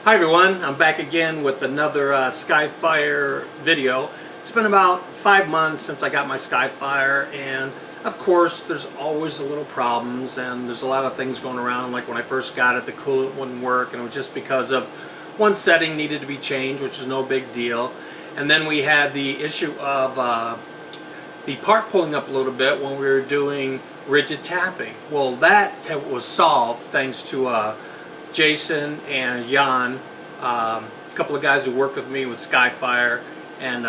Hi everyone, I'm back again with another Skyfire video. It's been about 5 months since I got my Skyfire, and of course there's always a little problems and there's a lot of things going around. Like when I first got it, the coolant wouldn't work, and it was just because of one setting needed to be changed, which is no big deal. And then we had the issue of the part pulling up a little bit when we were doing rigid tapping. Well, that was solved thanks to Jason and Jan, a couple of guys who work with me with Skyfire, and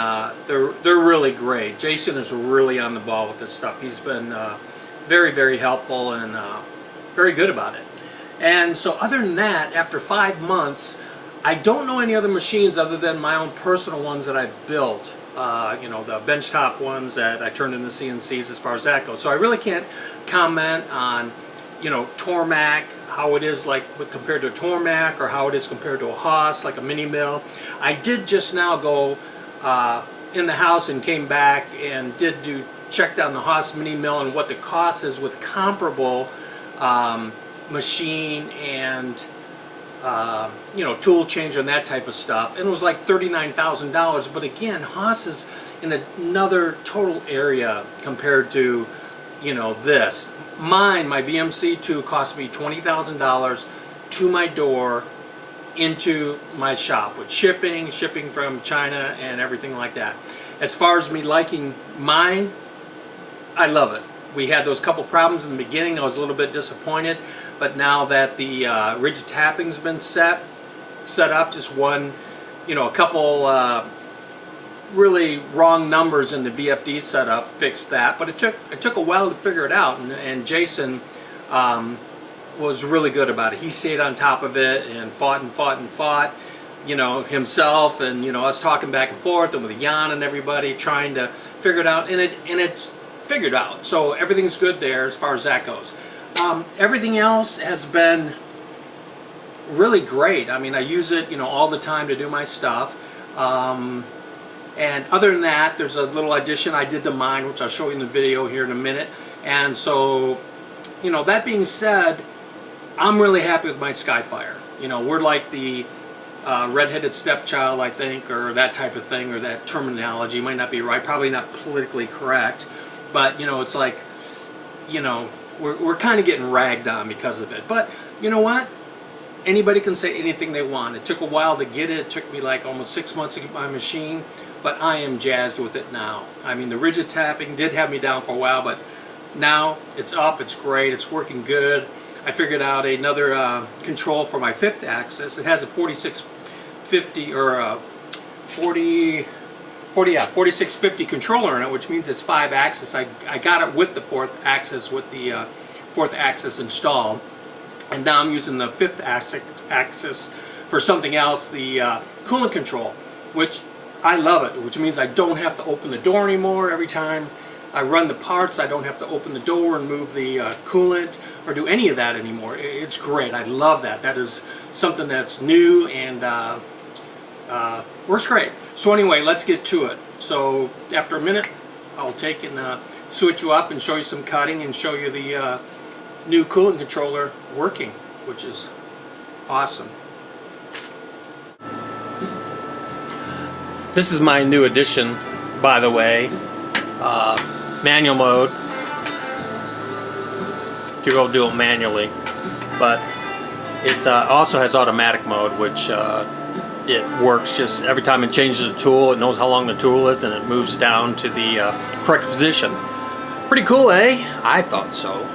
they're really great. Jason is really on the ball with this stuff. He's been very helpful and very good about it. And so other than that, after 5 months, I don't know any other machines other than my own personal ones that I've built. You know, the benchtop ones that I turned into CNCs as far as that goes. So I really can't comment on, you know, Tormac, how it is like compared to a Tormac, or how it is compared to a Haas, like a mini mill. I did just now go in the house and came back and check down the Haas mini mill and what the cost is with comparable machine and you know, tool change and that type of stuff, and it was like $39,000. But again, Haas is in another total area compared to, you know, this. Mine, my VMC-2, cost me $20,000 to my door into my shop with shipping from China and everything like that. As far as me liking mine, I love it. We had those couple problems in the beginning. I was a little bit disappointed, but now that the rigid tapping's been set up, just one, you know, a couple really wrong numbers in the VFD setup fixed that, but it took a while to figure it out, and Jason was really good about it. He stayed on top of it and fought, you know, himself, and, you know, us talking back and forth, and with Jan and everybody trying to figure it out, and it's figured out. So everything's good there as far as that goes. Everything else has been really great. I mean, I use it, you know, all the time to do my stuff. And other than that, there's a little addition I did to mine, which I'll show you in the video here in a minute. And so, you know, that being said, I'm really happy with my Skyfire. You know, we're like the redheaded stepchild, I think, or that type of thing, or that terminology might not be right, probably not politically correct, but, you know, it's like, you know, we're kind of getting ragged on because of it. But you know what? Anybody can say anything they want. It took a while to get it. It took me like almost 6 months to get my machine, but I am jazzed with it now. I mean, the rigid tapping did have me down for a while, but now it's up, it's great, it's working good. I figured out another control for my 5th axis. It has a 4650 or a 4650 controller in it, which means it's 5 axis. I got it with the 4th axis, with the 4th axis installed. And now I'm using the 5th axis for something else, the coolant control, which I love it, which means I don't have to open the door anymore. Every time I run the parts, I don't have to open the door and move the coolant or do any of that anymore. It's great. I love that. That is something that's new and works great. So anyway, let's get to it. So after a minute, I'll take and switch you up and show you some cutting and show you the new coolant controller working, which is awesome. This is my new addition, by the way. Manual mode. You go do it manually, but it also has automatic mode, which it works just every time it changes a tool. It knows how long the tool is and it moves down to the correct position. Pretty cool, eh? I thought so.